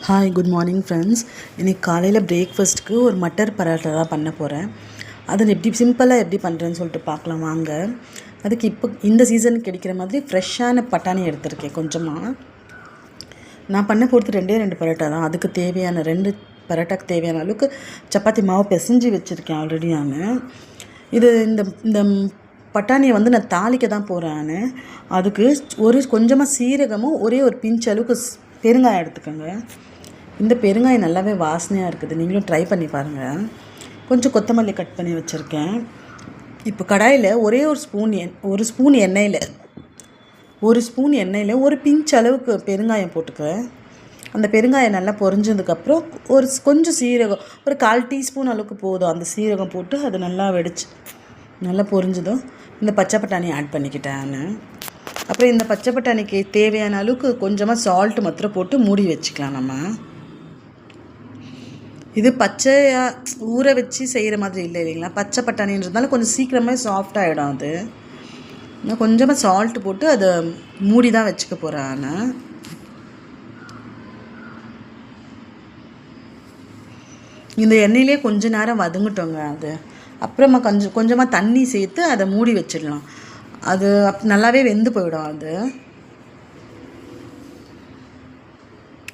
Hi good morning friends. இன்றைக்கி காலையில் பிரேக்ஃபாஸ்ட்டுக்கு ஒரு மட்டர் பரோட்டா தான் பண்ண போகிறேன். அதை எப்படி சிம்பிளாக எப்படி பண்ணுறேன்னு சொல்லிட்டு பார்க்கலாம் வாங்க. அதுக்கு இப்போ இந்த சீசனுக்கு கிடைக்கிற மாதிரி ஃப்ரெஷ்ஷான பட்டாணி எடுத்திருக்கேன். கொஞ்சமாக நான் பண்ண போகிறது 2 பரோட்டா தான். அதுக்கு தேவையான 2 பரோட்டாக்கு தேவையான அளவுக்கு சப்பாத்தி மாவு பிசைஞ்சு வச்சுருக்கேன் ஆல்ரெடி. நான் இது இந்த பட்டாணியை நான் தாளிக்க தான் போகிறேன். அதுக்கு கொஞ்சமாக சீரகமும் ஒரே ஒரு பிஞ்ச் அளவுக்கு பெருங்காயம் எடுத்துக்கோங்க. இந்த பெருங்காயம் நல்லாவே வாசனையாக இருக்குது, நீங்களும் ட்ரை பண்ணி பாருங்கள். கொஞ்சம் கொத்தமல்லி கட் பண்ணி வச்சுருக்கேன். இப்போ கடாயில் ஒரு ஸ்பூன் எண்ணெயில் ஒரு பிஞ்ச் அளவுக்கு பெருங்காயம் போட்டுக்குவேன். அந்த பெருங்காயம் நல்லா பொரிஞ்சதுக்கப்புறம் கொஞ்சம் சீரகம், ஒரு 1/4 டீஸ்பூன் அளவுக்கு போதும். அந்த சீரகம் போட்டு அது நல்லா நல்லா பொரிஞ்சதும் இந்த பச்சை பட்டாணி ஆட் பண்ணிக்கிட்டேன். அப்புறம் இந்த பச்சை பட்டாணிக்கு தேவையான அளவுக்கு கொஞ்சமாக சால்ட்டு மாத்திரம் போட்டு மூடி வச்சுக்கலாம். நம்ம இது பச்சையாக ஊற வச்சு செய்கிற மாதிரி இல்லை இல்லைங்களா. பச்சை பட்டாணின்றதுனால கொஞ்சம் சீக்கிரமாக சாஃப்டாகிடும். அது நான் கொஞ்சமாக சால்ட்டு போட்டு அதை மூடி தான் வச்சுக்க போகிறேன். இந்த எண்ணெயிலே கொஞ்ச நேரம் வதங்கட்டோங்க. அது அப்புறமா கொஞ்சமாக தண்ணி சேர்த்து அதை மூடி வச்சிடலாம். அது நல்லாவே வெந்து போயிடும். அது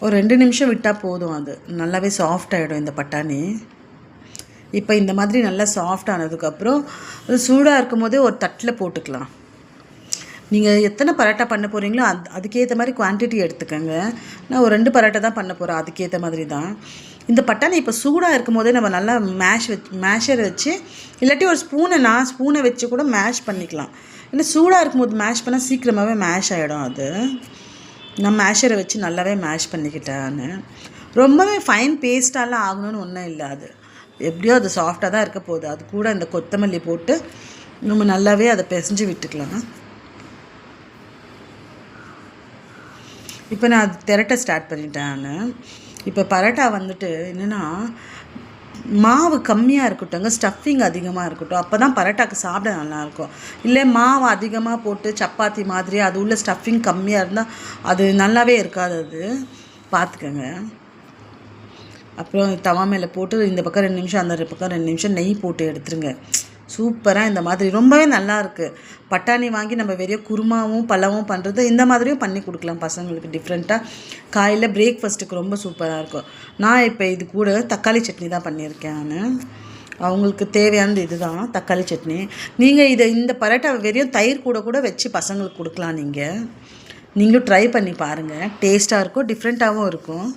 ஒரு 2 நிமிஷம் விட்டால் போதும். அது நல்லாவே சாஃப்ட் ஆகிடும் இந்த பட்டாணி. இப்போ இந்த மாதிரி நல்லா சாஃப்ட் ஆனதுக்கப்புறம் அது சூடாக இருக்கும் போதே ஒரு தட்டில் போட்டுக்கலாம். நீங்கள் எத்தனை பரோட்டா பண்ண போகிறீங்களோ அதுக்கேற்ற மாதிரி குவான்டிட்டி எடுத்துக்கோங்க. நான் ஒரு 2 பரோட்டா தான் பண்ண போகிறேன், அதுக்கேற்ற மாதிரி தான். இந்த பட்டாணி இப்போ சூடாக இருக்கும் போதே நம்ம நல்லா மேஷர் வச்சு இல்லாட்டி ஒரு ஸ்பூனை வச்சு கூட மேஷ் பண்ணிக்கலாம். ஏன்னா சூடாக இருக்கும்போது மேஷ் பண்ணால் சீக்கிரமாகவே மேஷ் ஆகிடும். அது நான் மேஷரை வச்சு நல்லாவே மேஷ் பண்ணிக்கிட்டேன். ரொம்பவே ஃபைன் பேஸ்ட்டாலாம் ஆகணும்னு ஒன்றும் இல்லை. அது எப்படியோ அது சாஃப்டாக தான் இருக்க போகுது. அது கூட இந்த கொத்தமல்லி போட்டு நம்ம நல்லாவே அதை பிசைஞ்சு விட்டுக்கலாம். இப்போ நான் அது திரட்ட ஸ்டார்ட் பண்ணிட்டேன். இப்போ பரோட்டா என்னென்னா மாவு கம்மியாக இருக்கட்டும்ங்க, ஸ்டஃபிங் அதிகமாக இருக்கட்டும். அப்போ தான் பரோட்டாக்கு சாப்பிட நல்லாயிருக்கும். இல்லை மாவு அதிகமாக போட்டு சப்பாத்தி மாதிரி அது உள்ள ஸ்டஃபிங் கம்மியாக இருந்தால் அது நல்லாவே இருக்காது. அது பார்த்துக்கோங்க. அப்புறம் தவா மேலே போட்டு இந்த பக்கம் 2 நிமிஷம் அந்த பக்கம் 2 நிமிஷம் நெய் போட்டு எடுத்துருங்க. சூப்பராக இந்த மாதிரி ரொம்பவே நல்லாயிருக்கு. பட்டாணி வாங்கி நம்ம வெறும் குருமாவும் பழமும் பண்ணுறது இந்த மாதிரியும் பண்ணி கொடுக்கலாம் பசங்களுக்கு டிஃப்ரெண்ட்டாக. காலையில் பிரேக்ஃபாஸ்ட்டுக்கு ரொம்ப சூப்பராக இருக்கும். நான் இப்போ இது கூட தக்காளி சட்னி தான் பண்ணியிருக்கேன். அவங்களுக்கு தேவையானது இது தான், தக்காளி சட்னி. நீங்கள் இந்த பரோட்டா வெறும் தயிர் கூட வச்சு பசங்களுக்கு கொடுக்கலாம். நீங்களும் ட்ரை பண்ணி பாருங்கள். டேஸ்ட்டாக இருக்கும், டிஃப்ரெண்ட்டாகவும் இருக்கும்.